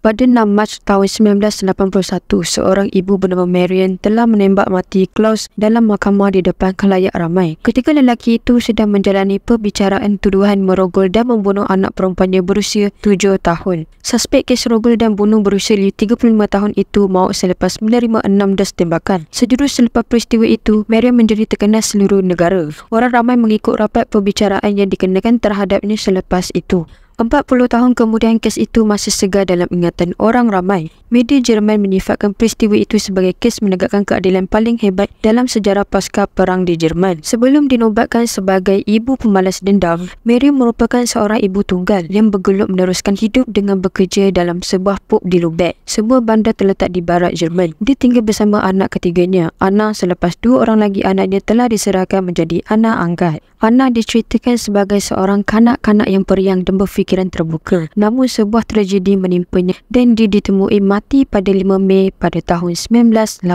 Pada 6 Mac tahun 1981, seorang ibu bernama Marian telah menembak mati Klaus dalam mahkamah di depan khalayak ramai. Ketika lelaki itu sedang menjalani perbicaraan tuduhan merogol dan membunuh anak perempuannya berusia 7 tahun. Suspek kes rogol dan bunuh berusia 35 tahun itu maut selepas menerima 16 tembakan. Sejurus selepas peristiwa itu, Marian menjadi terkenal seluruh negara. Orang ramai mengikut rapat perbicaraan yang dikenakan terhadapnya selepas itu. 40 tahun kemudian, kes itu masih segar dalam ingatan orang ramai. Media Jerman menyifatkan peristiwa itu sebagai kes menegakkan keadilan paling hebat dalam sejarah pasca perang di Jerman. Sebelum dinobatkan sebagai ibu pemalas dendam, Mary merupakan seorang ibu tunggal yang bergelut meneruskan hidup dengan bekerja dalam sebuah pub di Lübeck, sebuah bandar terletak di barat Jerman. Dia tinggal bersama anak ketiganya, Anna, selepas 2 orang lagi anaknya telah diserahkan menjadi anak angkat. Anna diceritakan sebagai seorang kanak-kanak yang periang dan berfikiran terbuka. Namun sebuah tragedi menimpanya dan dia ditemui mati pada 5 Mei pada tahun 1980.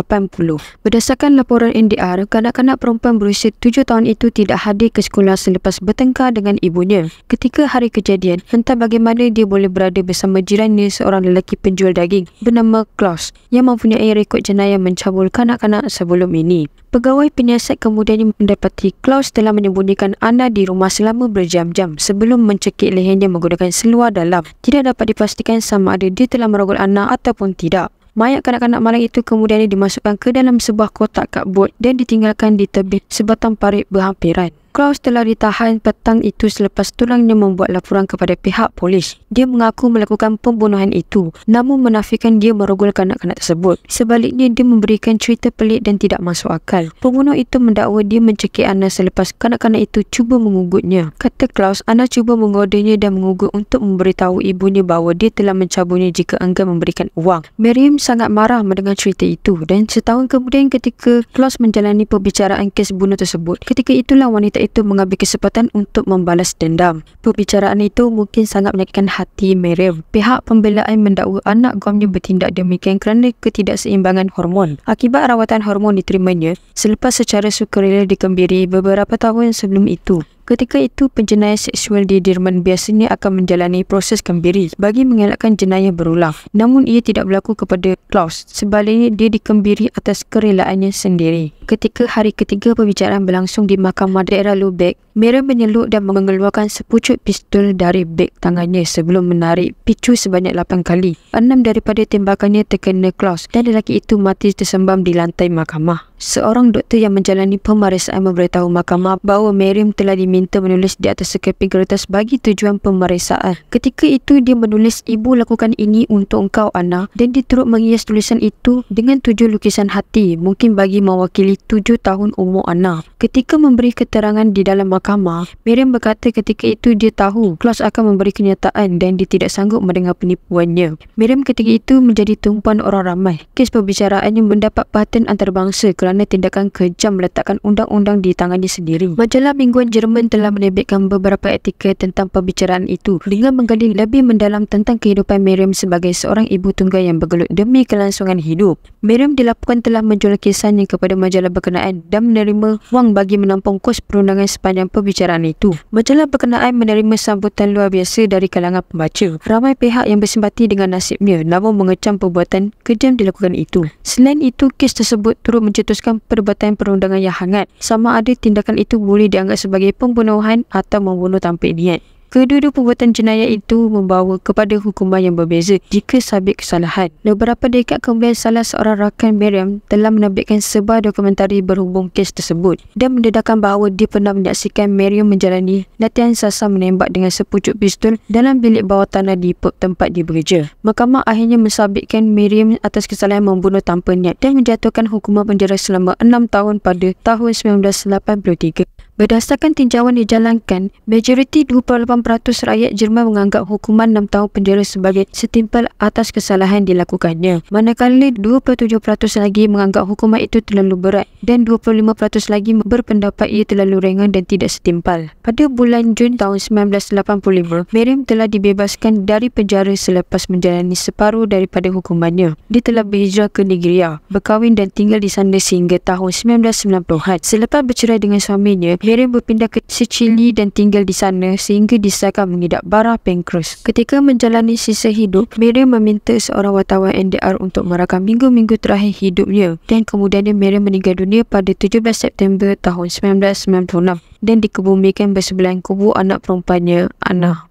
Berdasarkan laporan NDR, kanak-kanak perempuan berusia 7 tahun itu tidak hadir ke sekolah selepas bertengkar dengan ibunya. Ketika hari kejadian, entah bagaimana dia boleh berada bersama jirannya, seorang lelaki penjual daging bernama Klaus yang mempunyai rekod jenayah mencabul kanak-kanak sebelum ini. Pegawai penyiasat kemudian mendapati Klaus telah menyembunyikan Anna di rumah selama berjam-jam sebelum mencekik lehernya menggunakan seluar dalam. Tidak dapat dipastikan sama ada dia telah merogol Anna ataupun tidak. Mayat kanak-kanak malang itu kemudian dimasukkan ke dalam sebuah kotak kadbod dan ditinggalkan di tebing sebatang parit berhampiran. Klaus telah ditahan petang itu selepas tulangnya membuat laporan kepada pihak polis. Dia mengaku melakukan pembunuhan itu, namun menafikan dia merogol kanak-kanak tersebut. Sebaliknya, dia memberikan cerita pelik dan tidak masuk akal. Pembunuh itu mendakwa dia mencekik Anna selepas kanak-kanak itu cuba mengugutnya. Kata Klaus, Anna cuba menggodanya dan mengugut untuk memberitahu ibunya bahawa dia telah mencaburnya jika enggan memberikan wang. Miriam sangat marah mendengar cerita itu dan setahun kemudian ketika Klaus menjalani perbicaraan kes bunuh tersebut, ketika itulah wanita itu mengambil kesempatan untuk membalas dendam. Perbicaraan itu mungkin sangat menyakitkan hati Miriam. Pihak pembelaan mendakwa anak guamnya bertindak demikian kerana ketidakseimbangan hormon. Akibat rawatan hormon diterimanya selepas secara sukarela dikembiri beberapa tahun sebelum itu. Ketika itu, penjenayah seksual di Jerman biasanya akan menjalani proses kembiri bagi mengelakkan jenayah berulang. Namun ia tidak berlaku kepada Klaus. Sebaliknya, dia dikembiri atas kerelaannya sendiri. Ketika hari ketiga perbicaraan berlangsung di mahkamah daerah Lübeck, Miriam menyeluk dan mengeluarkan sepucuk pistol dari beg tangannya sebelum menarik picu sebanyak 8 kali. 6 daripada tembakannya terkena Klaus dan lelaki itu mati tersembam di lantai mahkamah. Seorang doktor yang menjalani pemeriksaan memberitahu mahkamah bahawa Miriam telah diminta menulis di atas sekeping kertas bagi tujuan pemeriksaan. Ketika itu, dia menulis, "Ibu lakukan ini untuk engkau, Anna," dan dia turut menghias tulisan itu dengan 7 lukisan hati, mungkin bagi mewakili 7 tahun umur Anna. Ketika memberi keterangan di dalam mahkamah, Miriam berkata ketika itu dia tahu Klaus akan memberi kenyataan dan dia tidak sanggup mendengar penipuannya. Miriam ketika itu menjadi tumpuan orang ramai. Kes perbicaraan yang mendapat perhatian antarabangsa kerana tindakan kejam meletakkan undang-undang di tangannya sendiri. Majalah mingguan Jerman telah menerbitkan beberapa artikel tentang perbicaraan itu dengan menggali lebih mendalam tentang kehidupan Miriam sebagai seorang ibu tunggal yang bergelut demi kelangsungan hidup. Miriam dilaporkan telah menjual kisahnya kepada majalah berkenaan dan menerima wang bagi menampung kos perundangan sepanjang perbicaraan itu. Majalah berkenaan menerima sambutan luar biasa dari kalangan pembaca. Ramai pihak yang bersimpati dengan nasibnya namun mengecam perbuatan kejam dilakukan itu. Selain itu, kes tersebut turut mencetuskan perdebatan perundangan yang hangat sama ada tindakan itu boleh dianggap sebagai pembunuhan atau membunuh tanpa niat. Kedua-dua perbuatan jenayah itu membawa kepada hukuman yang berbeza jika sabit kesalahan. Beberapa dekad kemudian, salah seorang rakan Miriam telah menerbitkan sebuah dokumentari berhubung kes tersebut dan mendedahkan bahawa dia pernah menyaksikan Miriam menjalani latihan sasar menembak dengan sepucuk pistol dalam bilik bawah tanah di pub tempat dia bekerja. Mahkamah akhirnya mensabitkan Miriam atas kesalahan membunuh tanpa niat dan menjatuhkan hukuman penjara selama 6 tahun pada tahun 1983. Berdasarkan tinjauan dijalankan, majoriti 28% rakyat Jerman menganggap hukuman 6 tahun penjara sebagai setimpal atas kesalahan dilakukannya. Manakala 27% lagi menganggap hukuman itu terlalu berat dan 25% lagi berpendapat ia terlalu ringan dan tidak setimpal. Pada bulan Jun tahun 1985, Miriam telah dibebaskan dari penjara selepas menjalani separuh daripada hukumannya. Dia telah berhijrah ke Nigeria, berkahwin dan tinggal di sana sehingga tahun 1990-an. Selepas bercerai dengan suaminya, Miriam berpindah ke Sicily dan tinggal di sana sehingga disahkan mengidap bara pankreas. Ketika menjalani sisa hidup, Miriam meminta seorang wartawan NDR untuk merakam minggu-minggu terakhir hidupnya dan kemudiannya Miriam meninggal dunia pada 17 September tahun 1996 dan dikebumikan bersebelahan kubur anak perempuannya, Anna.